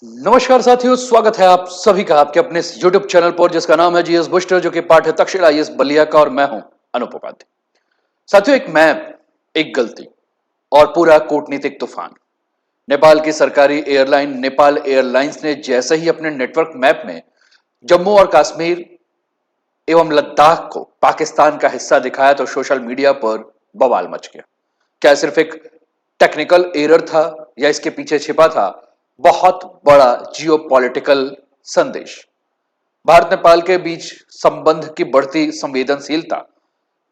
नमस्कार साथियों, स्वागत है आप सभी का आपके अपने YouTube चैनल पर जिसका नाम है जीएस बुस्टर, जो कि पार्ट है तक्षशिला आईएएस बलिया का, और मैं हूं अनूप उपाध्याय। साथियों, एक मैप, एक गलती और पूरा कूटनीतिक तूफान। नेपाल की सरकारी एयरलाइन नेपाल एयरलाइंस ने जैसे ही अपने नेटवर्क मैप में जम्मू और कश्मीर एवं लद्दाख को पाकिस्तान का हिस्सा दिखाया तो सोशल मीडिया पर बवाल मच गया। क्या सिर्फ एक टेक्निकल एरर था या इसके पीछे छिपा था बहुत बड़ा जियोपॉलिटिकल संदेश? भारत नेपाल के बीच संबंध की बढ़ती संवेदनशीलता,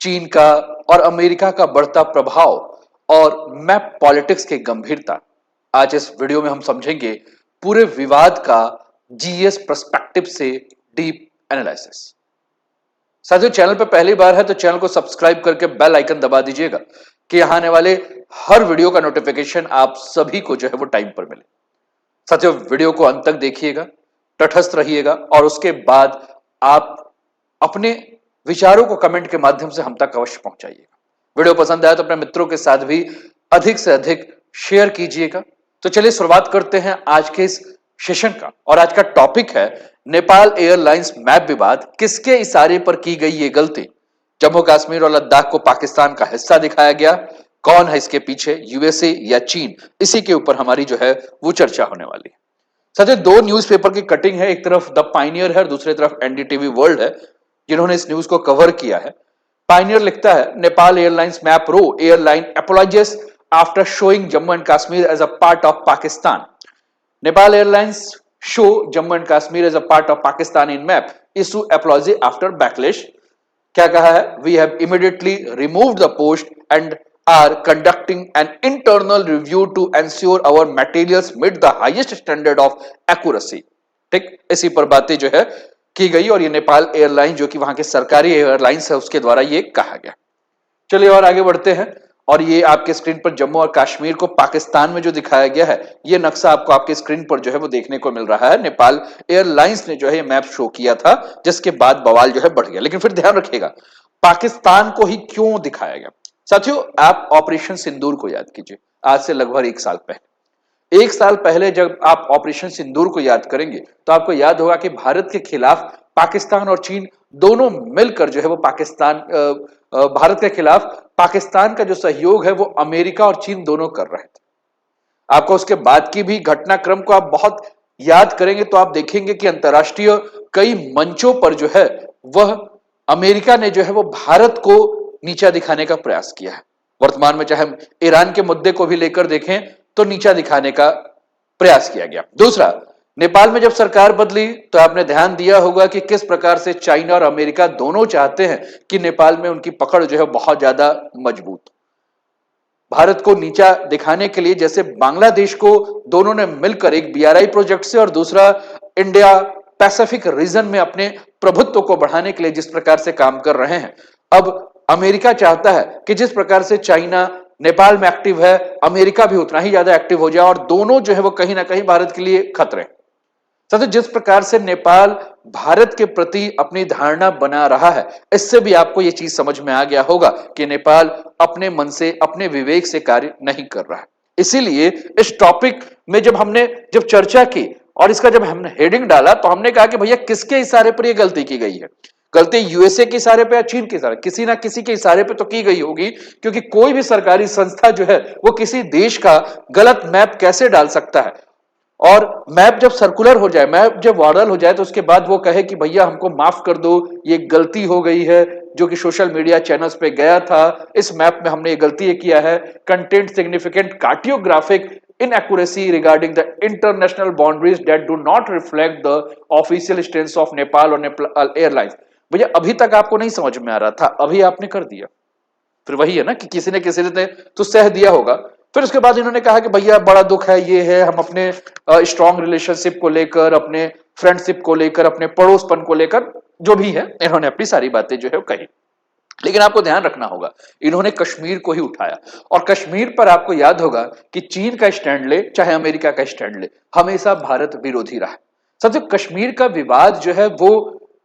चीन का और अमेरिका का बढ़ता प्रभाव और मैप पॉलिटिक्स की गंभीरता, आज इस वीडियो में हम समझेंगे पूरे विवाद का जीएस पर्सपेक्टिव से डीप एनालिसिस। साथियों, चैनल पर पहली बार है तो चैनल को सब्सक्राइब करके बेल आइकन दबा दीजिएगा कि यहां आने वाले हर वीडियो का नोटिफिकेशन आप सभी को जो है वो टाइम पर मिले। साथियों, वीडियो को अंत तक देखिएगा, तटस्थ रहिएगा और उसके बाद आप अपने विचारों को कमेंट के माध्यम से हम तक अवश्य पहुंचाइएगा। वीडियो पसंद आया तो अपने मित्रों के साथ भी अधिक से अधिक शेयर कीजिएगा। तो चलिए शुरुआत करते हैं आज के इस सेशन का, और आज का टॉपिक है नेपाल एयरलाइंस मैप विवाद, किसके इशारे पर की गई ये गलती? जम्मू कश्मीर और लद्दाख को पाकिस्तान का हिस्सा दिखाया गया, कौन है इसके पीछे, यूएसए या चीन? इसी के ऊपर हमारी जो है वो चर्चा होने वाली है। साथियों, दो न्यूज़पेपर की कटिंग है, एक तरफ द पायनियर है और दूसरी तरफ एनडीटीवी वर्ल्ड है, जिन्होंने इस न्यूज को कवर किया है। पायनियर लिखता है, Nepal Airlines map row airline apologise after showing Jammu and Kashmir as a part of Pakistan. Nepal Airlines show Jammu and Kashmir as a part of Pakistan in map, issue apology after backlash. क्या कहा है? We have immediately removed the post and are conducting an internal review to ensure our materials meet the highest standard of accuracy. ठीक, इसी पर बातें जो है की गई, और ये नेपाल एयरलाइन जो कि वहां के सरकारी एयरलाइंस है उसके द्वारा ये कहा गया। चलिए और आगे बढ़ते हैं, और ये आपके स्क्रीन पर जम्मू और कश्मीर को पाकिस्तान में जो दिखाया गया है, ये नक्शा आपको आपके स्क्रीन पर जो है वो देखने को मिल रहा है। नेपाल एयरलाइंस ने जो है मैप शो किया था, जिसके बाद बवाल जो है बढ़ गया। लेकिन फिर ध्यान रखिएगा, पाकिस्तान को ही क्यों दिखाया गया? साथियों, आप ऑपरेशन सिंदूर को याद कीजिए, आज से लगभग एक साल पहले जब आप ऑपरेशन सिंदूर को याद करेंगे तो आपको याद होगा कि भारत के खिलाफ पाकिस्तान और चीन दोनों मिलकर जो है वो भारत के खिलाफ पाकिस्तान का जो सहयोग है वो अमेरिका और चीन दोनों कर रहे थे। आपको उसके बाद की भी घटनाक्रम को आप बहुत याद करेंगे तो आप देखेंगे कि अंतर्राष्ट्रीय कई मंचों पर जो है वह अमेरिका ने जो है वो भारत को नीचा दिखाने का प्रयास किया है। वर्तमान में चाहे हम ईरान के मुद्दे को भी लेकर देखें तो नीचा दिखाने का प्रयास किया गया। दूसरा, नेपाल में जब सरकार बदली तो आपने ध्यान दिया होगा कि किस प्रकार से चाइना और अमेरिका दोनों चाहते हैं कि नेपाल में उनकी पकड़ जो है बहुत ज्यादा मजबूत। भारत को नीचा दिखाने के लिए जैसे बांग्लादेश को दोनों ने मिलकर एक बीआरआई प्रोजेक्ट से और दूसरा इंडिया पैसिफिक रीजन में अपने प्रभुत्व को बढ़ाने के लिए जिस प्रकार से काम कर रहे हैं, अब अमेरिका चाहता है कि जिस प्रकार से चाइना नेपाल में एक्टिव है, अमेरिका भी उतना ही ज्यादा एक्टिव हो जाए, और दोनों जो है वो कहीं ना कहीं भारत के लिए खतरे। साथियों, जिस प्रकार से नेपाल भारत के प्रति अपनी धारणा बना रहा है, इससे भी आपको यह चीज समझ में आ गया होगा कि नेपाल अपने मन से, अपने विवेक से कार्य नहीं कर रहा है। इसीलिए इस टॉपिक में जब चर्चा की और इसका जब हमने हेडिंग डाला तो हमने कहा कि भैया किसके इशारे पर यह गलती की गई है? गलती यूएसए के इशारे पे या चीन के इशारे, किसी ना किसी के इशारे पे तो की गई होगी, क्योंकि कोई भी सरकारी संस्था जो है वो किसी देश का गलत मैप कैसे डाल सकता है? और मैप जब सर्कुलर हो जाए, मैप जब वायरल हो जाए तो उसके बाद वो कहे कि भैया हमको माफ कर दो, ये गलती हो गई है, जो कि सोशल मीडिया चैनल्स पे गया था, इस मैप में हमने ये गलती किया है, content significant cartographic inaccuracy regarding the international boundaries that do not reflect the official stand of Nepal और नेपाल एयरलाइंस। भैया अभी तक आपको नहीं समझ में आ रहा था, अभी आपने कर दिया। फिर वही है ना कि किसी ने तो सह दिया होगा। फिर उसके बाद इन्होंने कहा कि भैया बड़ा दुख है, ये है, हम अपने स्ट्रॉन्ग रिलेशनशिप को लेकर, अपने फ्रेंडशिप को लेकर, अपने पड़ोसपन को लेकर, जो भी है, इन्होंने अपनी सारी बातें जो है कही। लेकिन आपको ध्यान रखना होगा, इन्होंने कश्मीर को ही उठाया, और कश्मीर पर आपको याद होगा कि चीन का स्टैंड ले चाहे अमेरिका का स्टैंड ले, हमेशा भारत विरोधी रहा। साथियों, कश्मीर का विवाद जो है वो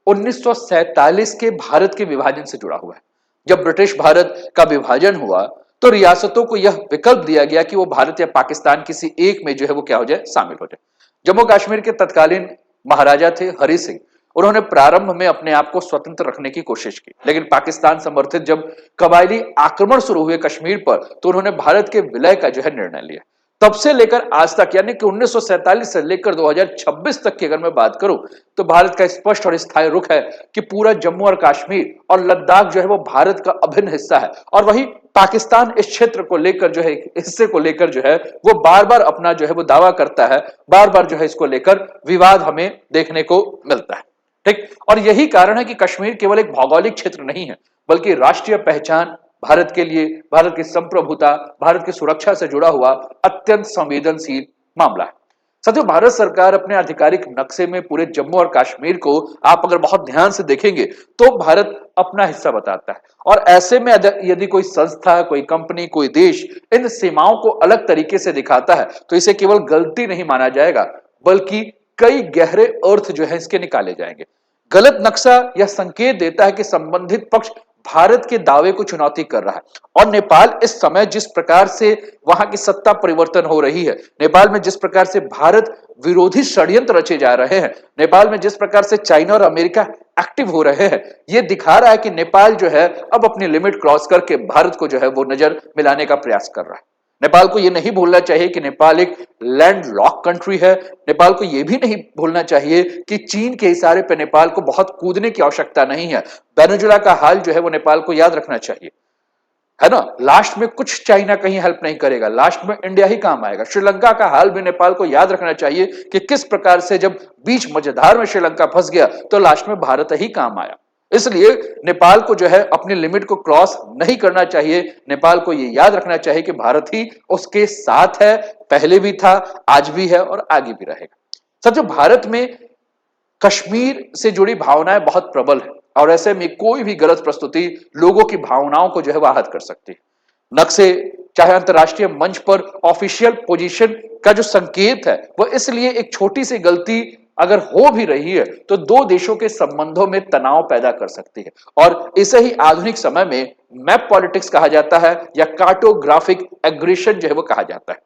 1947 के भारत के विभाजन से जुड़ा हुआ है। जब ब्रिटिश भारत का विभाजन हुआ तो रियासतों को यह विकल्प दिया गया कि वो भारत या पाकिस्तान किसी एक में जो है वो क्या हो जाए, शामिल हो जाए। जम्मू कश्मीर के तत्कालीन महाराजा थे हरि सिंह। उन्होंने प्रारंभ में अपने आप को स्वतंत्र रखने की कोशिश की, लेकिन पाकिस्तान समर्थित जब कबायली आक्रमण शुरू हुए कश्मीर पर, तो उन्होंने भारत के विलय का जो है निर्णय लिया। तब से लेकर आज तक, यानी कि 1947 से लेकर 2026 तक की अगर मैं बात करूं, तो भारत का स्पष्ट और स्थायी रुख है कि पूरा जम्मू और कश्मीर और लद्दाख जो है वो भारत का अभिन्न हिस्सा है। और वही पाकिस्तान इस क्षेत्र को लेकर जो है, हिस्से को लेकर जो है वो बार बार अपना जो है वो दावा करता है, बार बार जो है इसको लेकर विवाद हमें देखने को मिलता है। ठीक, और यही कारण है कि कश्मीर केवल एक भौगोलिक क्षेत्र नहीं है, बल्कि राष्ट्रीय पहचान, भारत के लिए, भारत की संप्रभुता, भारत की सुरक्षा से जुड़ा हुआ अत्यंत संवेदनशील मामला है। साथियों, भारत सरकार अपने आधिकारिक नक्शे में पूरे जम्मू और कश्मीर को आप अगर बहुत ध्यान से देखेंगे तो भारत अपना हिस्सा बताता है। और ऐसे में यदि कोई संस्था, कोई कंपनी, कोई देश इन सीमाओं को अलग तरीके से दिखाता है, तो इसे केवल गलती नहीं माना जाएगा, बल्कि कई गहरे अर्थ जो है इसके निकाले जाएंगे। गलत नक्शा यह संकेत देता है कि संबंधित पक्ष भारत के दावे को चुनौती कर रहा है। और नेपाल इस समय जिस प्रकार से वहां की सत्ता परिवर्तन हो रही है, नेपाल में जिस प्रकार से भारत विरोधी षड्यंत्र रचे जा रहे हैं, नेपाल में जिस प्रकार से चाइना और अमेरिका एक्टिव हो रहे हैं, यह दिखा रहा है कि नेपाल जो है अब अपनी लिमिट क्रॉस करके भारत को जो है वो नजर मिलाने का प्रयास कर रहा है। नेपाल को यह नहीं भूलना चाहिए कि नेपाल एक लैंड लॉक कंट्री है। नेपाल को यह भी नहीं भूलना चाहिए कि चीन के इशारे पर नेपाल को बहुत कूदने की आवश्यकता नहीं है। वेनेजुएला का हाल जो है वो नेपाल को याद रखना चाहिए, है ना। लास्ट में कुछ चाइना कहीं हेल्प नहीं करेगा, लास्ट में इंडिया ही काम आएगा। श्रीलंका का हाल भी नेपाल को याद रखना चाहिए कि किस प्रकार से जब बीच मझधार में श्रीलंका फंस गया तो लास्ट में भारत ही काम आया। इसलिए नेपाल को जो है अपनी लिमिट को क्रॉस नहीं करना चाहिए। नेपाल को यह याद रखना चाहिए कि भारत ही उसके साथ है, पहले भी था, आज भी है और आगे भी रहेगा। साथियों, भारत में कश्मीर से जुड़ी भावनाएं बहुत प्रबल है और ऐसे में कोई भी गलत प्रस्तुति लोगों की भावनाओं को जो है आहत कर सकती है। नक्शे चाहे अंतरराष्ट्रीय मंच पर ऑफिशियल पोजीशन का जो संकेत है, वह इसलिए एक छोटी सी गलती अगर हो भी रही है तो दो देशों के संबंधों में तनाव पैदा कर सकती है। और इसे ही आधुनिक समय में मैप पॉलिटिक्स कहा जाता है या कार्टोग्राफिक एग्रेशन जो है वो कहा जाता है।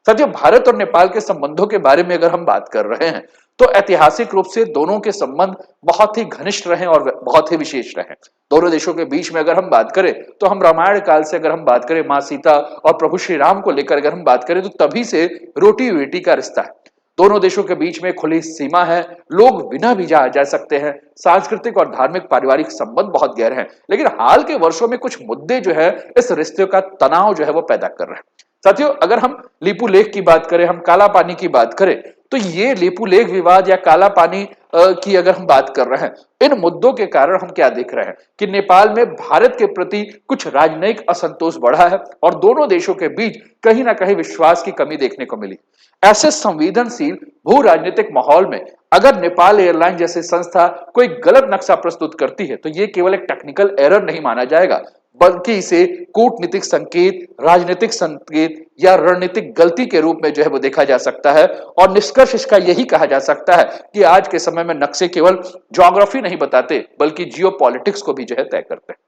साथियों, भारत और नेपाल के संबंधों के बारे में अगर हम बात कर रहे हैं तो ऐतिहासिक रूप से दोनों के संबंध बहुत ही घनिष्ठ रहे और बहुत ही विशेष रहे। दोनों देशों के बीच में अगर हम बात करें तो हम रामायण काल से अगर हम बात करें, मां सीता और प्रभु श्री राम को लेकर अगर हम बात करें तो तभी से रोटी बेटी का रिश्ता है। दोनों देशों के बीच में खुली सीमा है, लोग बिना वीजा जा सकते हैं, सांस्कृतिक और धार्मिक पारिवारिक संबंध बहुत गहरे हैं। लेकिन हाल के वर्षों में कुछ मुद्दे जो है इस रिश्ते का तनाव जो है वो पैदा कर रहे हैं। साथियों, अगर हम लीपू लेक की बात करें, हम काला पानी की बात करें, तो ये लीपू लेक विवाद या काला पानी की अगर हम बात कर रहे हैं, इन मुद्दों के कारण हम क्या देख रहे हैं कि नेपाल में भारत के प्रति कुछ राजनयिक असंतोष बढ़ा है और दोनों देशों के बीच कहीं ना कहीं विश्वास की कमी देखने को मिली। ऐसे संवेदनशील भू राजनीतिक माहौल में अगर नेपाल एयरलाइन जैसी संस्था कोई गलत नक्शा प्रस्तुत करती है तो यह केवल एक टेक्निकल एरर नहीं माना जाएगा, बल्कि इसे कूटनीतिक संकेत, राजनीतिक संकेत या रणनीतिक गलती के रूप में जो है वो देखा जा सकता है। और निष्कर्ष इसका यही कहा जा सकता है कि आज के समय में नक्शे केवल ज्योग्राफी नहीं बताते, बल्कि जियोपॉलिटिक्स को भी जो है तय करते हैं।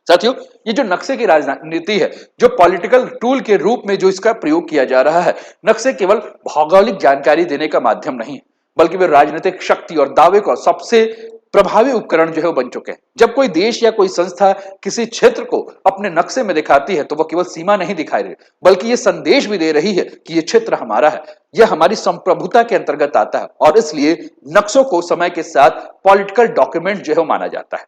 साथियों, ये जो नक्शे की राजनीति है, जो पॉलिटिकल टूल के रूप में जो इसका प्रयोग किया जा रहा है, नक्शे केवल भौगोलिक जानकारी देने का माध्यम नहीं, बल्कि वे राजनीतिक शक्ति और दावे का सबसे प्रभावी उपकरण जो है वो बन चुके हैं। जब कोई देश या कोई संस्था किसी क्षेत्र को अपने नक्शे में दिखाती है तो वह केवल सीमा नहीं दिखाई रही, बल्कि यह संदेश भी दे रही है कि यह क्षेत्र हमारा है, यह हमारी संप्रभुता के अंतर्गत आता है। और इसलिए नक्शों को समय के साथ पॉलिटिकल डॉक्यूमेंट जो है माना जाता है।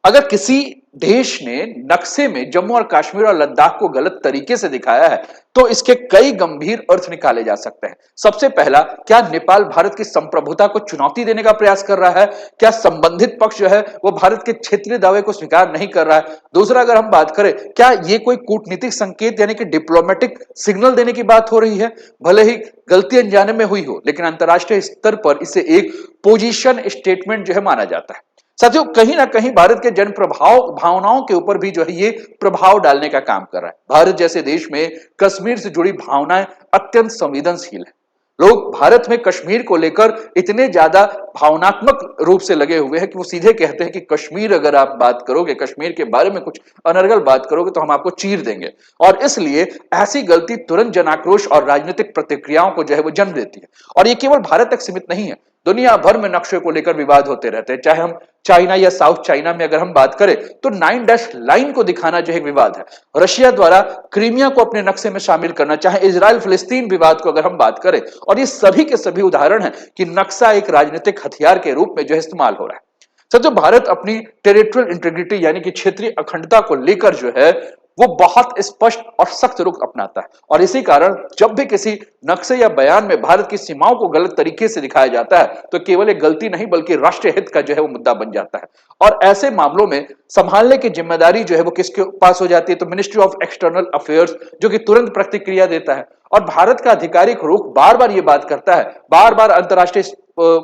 अगर किसी देश ने नक्शे में जम्मू और कश्मीर और लद्दाख को गलत तरीके से दिखाया है तो इसके कई गंभीर अर्थ निकाले जा सकते हैं। सबसे पहला, क्या नेपाल भारत की संप्रभुता को चुनौती देने का प्रयास कर रहा है? क्या संबंधित पक्ष जो है वो भारत के क्षेत्रीय दावे को स्वीकार नहीं कर रहा है? दूसरा, अगर हम बात करें, क्या ये कोई कूटनीतिक संकेत यानी कि डिप्लोमेटिक सिग्नल देने की बात हो रही है? भले ही गलती अनजाने में हुई हो, लेकिन अंतरराष्ट्रीय स्तर पर इसे एक पोजीशन स्टेटमेंट जो है माना जाता है। साथियों, कहीं ना कहीं भारत के जन प्रभाव भावनाओं के ऊपर भी जो है ये प्रभाव डालने का काम कर रहा है। भारत जैसे देश में कश्मीर से जुड़ी भावनाएं अत्यंत संवेदनशील है। लोग भारत में कश्मीर को लेकर इतने ज्यादा भावनात्मक रूप से लगे हुए हैं कि वो सीधे कहते हैं कि कश्मीर अगर आप बात करोगे, कश्मीर के बारे में कुछ अनर्गल बात करोगे तो हम आपको चीर देंगे। और इसलिए ऐसी गलती तुरंत जन आक्रोश और राजनीतिक प्रतिक्रियाओं को जो है वो जन्म देती है। और ये केवल भारत तक सीमित नहीं है, दुनिया भर में नक्शे को लेकर विवाद होते रहते हैं। चाहे हम चाइना या साउथ चाइना में अगर हम बात करें तो 9 लाइन को दिखाना जो है विवाद है। रशिया द्वारा क्रीमिया को अपने नक्शे में शामिल करना, चाहे इजराइल फिलिस्तीन विवाद को अगर हम बात करें, और ये सभी के सभी उदाहरण हैं कि नक्शा एक राजनीतिक हथियार के रूप में जो है इस्तेमाल हो रहा है। सच, भारत अपनी टेरिटोरियल इंटीग्रिटी यानी कि क्षेत्रीय अखंडता को लेकर जो है वो बहुत स्पष्ट और सख्त रुख अपनाता है। और इसी कारण जब भी किसी नक्शे या बयान में भारत की सीमाओं को गलत तरीके से दिखाया जाता है तो केवल एक गलती नहीं बल्कि राष्ट्रीय हित का जो है वो मुद्दा बन जाता है। और ऐसे मामलों में संभालने की जिम्मेदारी जो है वो किसके पास हो जाती है? तो मिनिस्ट्री ऑफ एक्सटर्नल अफेयर्स, जो कि तुरंत प्रतिक्रिया देता है। और भारत का आधिकारिक रुख बार बार ये बात करता है, बार बार अंतर्राष्ट्रीय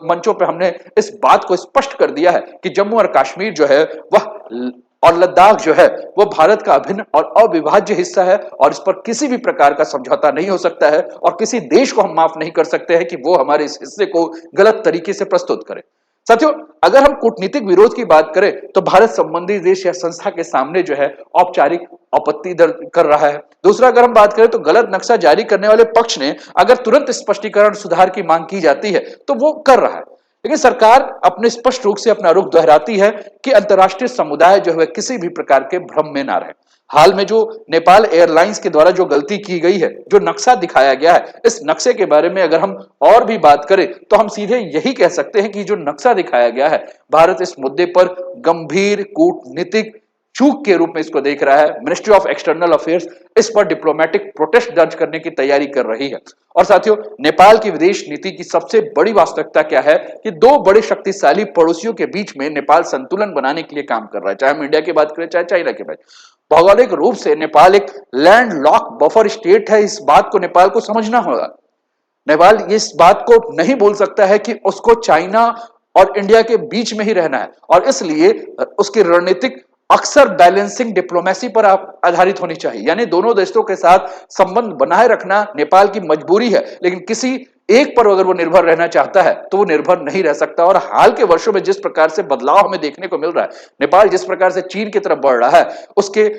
मंचों पर हमने इस बात को स्पष्ट कर दिया है कि जम्मू और कश्मीर जो है वह और लद्दाख जो है वो भारत का अभिन्न और अविभाज्य हिस्सा है और इस पर किसी भी प्रकार का समझौता नहीं हो सकता है। और किसी देश को हम माफ नहीं कर सकते हैं कि वो हमारे इस हिस्से को गलत तरीके से प्रस्तुत करे। साथियों, अगर हम कूटनीतिक विरोध की बात करें तो भारत संबंधी देश या संस्था के सामने जो है औपचारिक आपत्ति दर्ज कर रहा है। दूसरा, अगर हम बात करें तो गलत नक्शा जारी करने वाले पक्ष ने अगर तुरंत स्पष्टीकरण सुधार की मांग की जाती है तो वो कर रहा है। लेकिन सरकार अपने स्पष्ट रूप से अपना रुख दोहराती है कि अंतर्राष्ट्रीय समुदाय जो है किसी भी प्रकार के भ्रम में ना रहे। हाल में जो नेपाल एयरलाइंस के द्वारा जो गलती की गई है, जो नक्शा दिखाया गया है, इस नक्शे के बारे में अगर हम और भी बात करें तो हम सीधे यही कह सकते हैं कि जो नक्शा दिखाया गया है, भारत इस मुद्दे पर गंभीर कूटनीतिक चूक के रूप में इसको देख रहा है। मिनिस्ट्री ऑफ एक्सटर्नल अफेयर्स इस पर डिप्लोमेटिक प्रोटेस्ट दर्ज करने की तैयारी कर रही है। और साथियों, नेपाल की विदेश नीति की सबसे बड़ी वास्तविकता क्या है कि दो बड़े शक्तिशाली पड़ोसियों के बीच में नेपाल संतुलन बनाने के लिए काम कर रहा है। चाहे हम इंडिया की बात करें चाहे चाइना की बात। भौगोलिक रूप से नेपाल एक लैंड लॉक बफर स्टेट है। इस बात को नेपाल को समझना होगा। नेपाल इस बात को नहीं बोल सकता है कि उसको चाइना और इंडिया के बीच में ही रहना है, और इसलिए उसकी रणनीतिक अक्सर बैलेंसिंग डिप्लोमेसी पर आधारित होनी चाहिए। यानी दोनों देशों के साथ संबंध बनाए रखना नेपाल की मजबूरी है, लेकिन किसी एक पर अगर वो निर्भर रहना चाहता है तो वो निर्भर नहीं रह सकता। और हाल के वर्षों में जिस प्रकार से बदलाव हमें देखने को मिल रहा है, नेपाल जिस प्रकार से चीन की तरफ बढ़ रहा है, उसके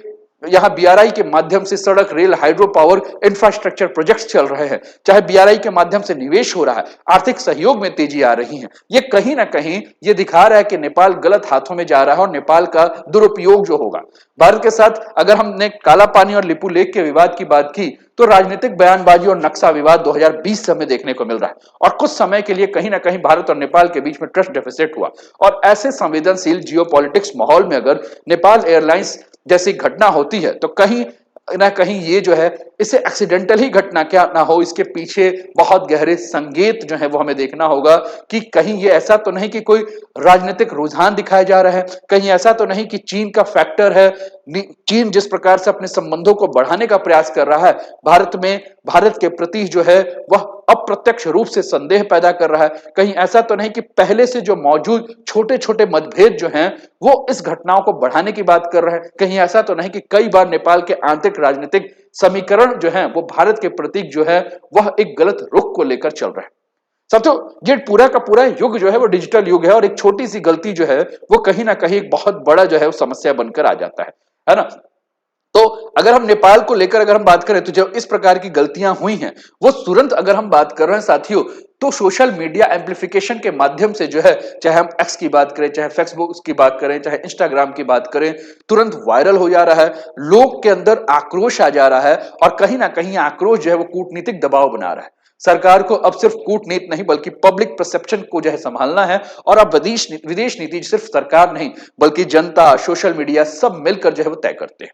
यहां बीआरआई के माध्यम से सड़क, rail, hydro power infrastructure projects चल रहे हैं, चाहे बीआरआई के माध्यम से निवेश हो रहा है, आर्थिक सहयोग में तेजी आ रही है। ये कहीं ना कहीं ये दिखा रहा है कि नेपाल गलत हाथों में जा रहा है और नेपाल का दुरुपयोग जो होगा। भारत के साथ अगर हमने काला पानी और लिपू लेक के विवाद की बात की तो राजनीतिक बयानबाजी और नक्शा विवाद 2020 से हमें देखने को मिल रहा है, और कुछ समय के लिए कहीं ना कहीं भारत और नेपाल के बीच में ट्रस्ट डेफिसिट हुआ। और ऐसे संवेदनशील जियोपॉलिटिक्स माहौल में अगर नेपाल एयरलाइंस जैसी घटना होती है तो कहीं ना कहीं ये जो है इसे एक्सीडेंटल ही घटना क्या ना हो, इसके पीछे बहुत गहरे संकेत जो है वो हमें देखना होगा कि कहीं ये ऐसा तो नहीं कि कोई राजनीतिक रुझान दिखाया जा रहा है, कहीं ऐसा तो नहीं कि चीन का फैक्टर है। चीन जिस प्रकार से अपने संबंधों को बढ़ाने का प्रयास कर रहा है, भारत के प्रति जो है वह अप्रत्यक्ष रूप से संदेह पैदा कर रहा है। कहीं ऐसा तो नहीं कि पहले से जो मौजूद छोटे छोटे मतभेद जो हैं वो इस घटनाओं को बढ़ाने की बात कर रहे हैं। कहीं ऐसा तो नहीं कि कई बार नेपाल के आंतरिक राजनीतिक समीकरण जो है वो भारत के प्रतीक जो है वह एक गलत रुख को लेकर चल रहा है। साथियों, ये पूरा का पूरा युग जो है वो डिजिटल युग है, और एक छोटी सी गलती जो है वो कहीं ना कहीं एक बहुत बड़ा जो है वो समस्या बनकर आ जाता है ना। तो अगर हम नेपाल को लेकर अगर हम बात करें तो जो इस प्रकार की गलतियां हुई हैं वो तुरंत अगर हम बात कर रहे हैं साथियों, तो सोशल मीडिया एम्प्लीफिकेशन के माध्यम से जो है, चाहे हम एक्स की बात करें, चाहे फेसबुक की बात करें, चाहे इंस्टाग्राम की बात करें, तुरंत वायरल हो जा रहा है। लोग के अंदर आक्रोश आ जा रहा है, और कहीं ना कहीं आक्रोश जो है वो कूटनीतिक दबाव बना रहा है। सरकार को अब सिर्फ कूटनीति नहीं बल्कि पब्लिक परसेप्शन को जो है संभालना है। और अब विदेश नीति सिर्फ सरकार नहीं बल्कि जनता, सोशल मीडिया सब मिलकर जो है वो तय करते हैं।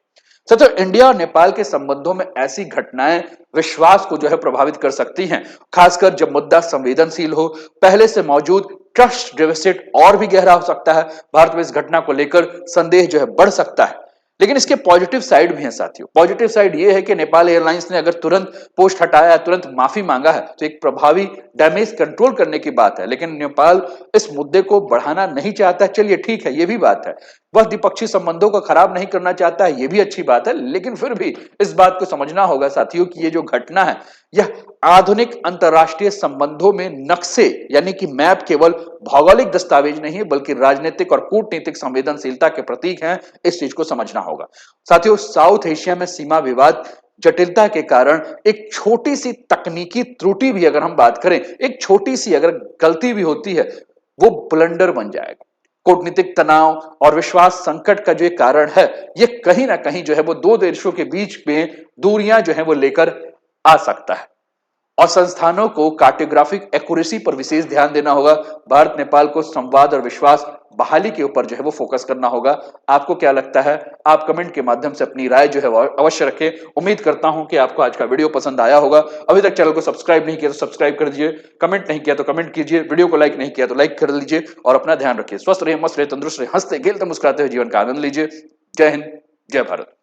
सच, इंडिया और नेपाल के संबंधों में ऐसी घटनाएं विश्वास को जो है प्रभावित कर सकती हैं, खासकर जब मुद्दा संवेदनशील हो। पहले से मौजूद ट्रस्ट डेफिसिट और भी गहरा हो सकता है। भारत में इस घटना को लेकर संदेह जो है बढ़ सकता है। लेकिन इसके पॉजिटिव साइड भी हैं साथियों। पॉजिटिव साइड ये है कि नेपाल एयरलाइंस ने अगर तुरंत पोस्ट हटाया, तुरंत माफी मांगा है, तो एक प्रभावी डैमेज कंट्रोल करने की बात है। लेकिन नेपाल इस मुद्दे को बढ़ाना नहीं चाहता। चलिए ठीक है, ये भी बात है। वह द्विपक्षीय संबंधों को खराब नहीं करना चाहता है, यह भी अच्छी बात है, लेकिन फिर भी इस बात को समझना होगा साथियों कि ये जो घटना है यह आधुनिक अंतरराष्ट्रीय संबंधों में नक्शे यानी कि मैप केवल भौगोलिक दस्तावेज नहीं है बल्कि राजनीतिक और कूटनीतिक संवेदनशीलता के प्रतीक हैं। इस चीज को समझना होगा साथियों। साउथ एशिया में सीमा विवाद जटिलता के कारण एक छोटी सी तकनीकी त्रुटि भी अगर हम बात करें, एक छोटी सी अगर गलती भी होती है वो ब्लंडर बन जाएगा। कूटनीतिक तनाव और विश्वास संकट का जो कारण है ये कहीं ना कहीं जो है वो दो देशों के बीच में दूरियां जो है वो लेकर आ सकता है। और संस्थानों को कार्टोग्राफिक एक्यूरेसी पर विशेष ध्यान देना होगा। भारत नेपाल को संवाद और विश्वास बहाली के ऊपर जो है वो फोकस करना होगा। आपको क्या लगता है? आप कमेंट के माध्यम से अपनी राय जो है वो अवश्य रखें। उम्मीद करता हूं कि आपको आज का वीडियो पसंद आया होगा। अभी तक चैनल को सब्सक्राइब नहीं किया तो सब्सक्राइब कर दीजिए, कमेंट नहीं किया तो कमेंट कीजिए, वीडियो को लाइक नहीं किया तो लाइक कर लीजिए और अपना ध्यान रखिए। स्वस्थ रहिए, मस्त रहिए, तंदुरुस्त रहिए, हंसते खेलते मुस्कुराते हुए जीवन का आनंद लीजिए। जय हिंद, जय भारत।